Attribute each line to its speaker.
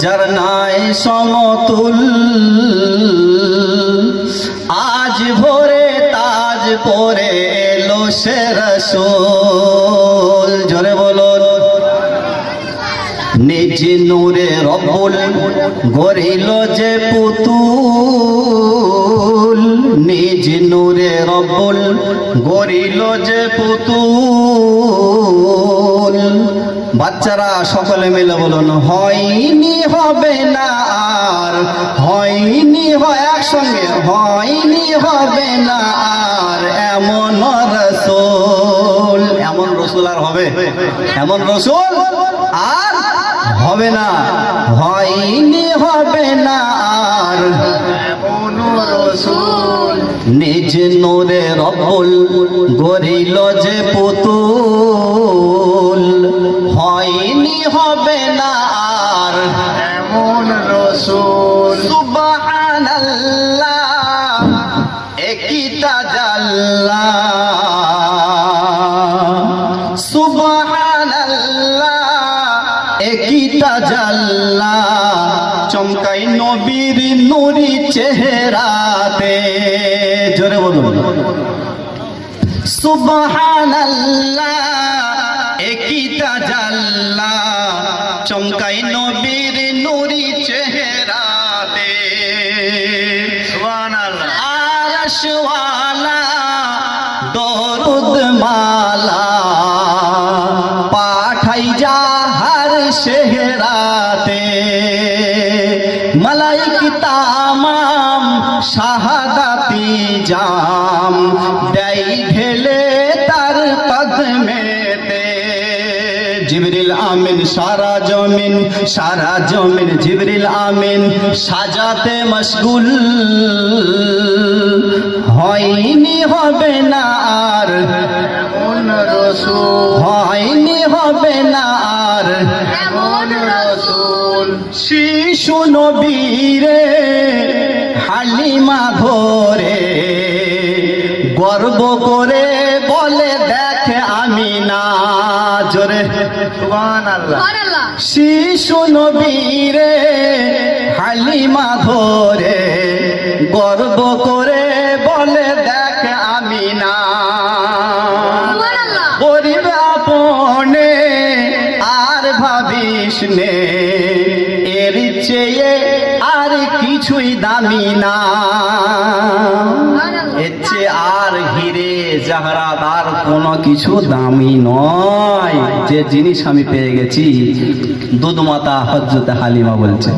Speaker 1: যার নাই সমতুল, আজ ভোরে তাজ পরে এলো সে রাসূল। জোরে বলুন। নিজ নূরে রব্বুল গড়িল যে পুতুল, নিজ নূরে রব্বুল গড়িল যে পুতুল। বাচ্চারা সকলে মিলে বলুন, হয়নি হবে না আর, হয়নি হয় একসঙ্গে, হয়নি হবে না আর এমন রাসূল। এমন রাসূল আর হবে? এমন রাসূল আর হবে না, হয়নি হবে না আর এমন রাসূল। নিজ নূরে রব্বুল গড়িল যে পুতুল, হয়নি হবে না আর এমন রাসূল। সুবহানাল্লাহ একই তাজাল্লাহ, সুবহানাল্লাহ একই তাজাল্লাহ, চমকাই নবীর নূরি চেহারাতে। জোরে বলুন। সুবহানাল্লাহ একই তাজাল্লাহ, চমকাই নবীর নূরি চেহারাতে। সুবহানাল্লাহ। আরশওয়ালা দরুদ মালা পাঠাই যাহার শেহরাতে, মালাইক তামাম শাহাদাতি জাম দেই ঢেলে তার কদমেতে। জিবরিল আমিন সারা জমিন, সারা জমিন জিবরিল আমিন সাজাতে মশগুল, হয়নি হবে না আর এমন রাসূল, হয়নি হবে না আর এমন রাসূল। শিশু নবীরে হালিমা ধরে গর্ব করে বলে দেখে আমিনা। জোরে সুবহানাল্লাহ। শিশু নবীরে হালিমা ধরে গর্ব করে বলে দেখে আমিনা। গরিব আপনে আর ভাবিস নে, এর চেয়ে আর কিছুই দামি না। এর চেয়ে আর হিরে জাহরাত আর কোনো কিছু দামি নয়। যে জিনিস আমি পেয়ে গেছি, দুধ মাতা হযরত হালিমা বলছে।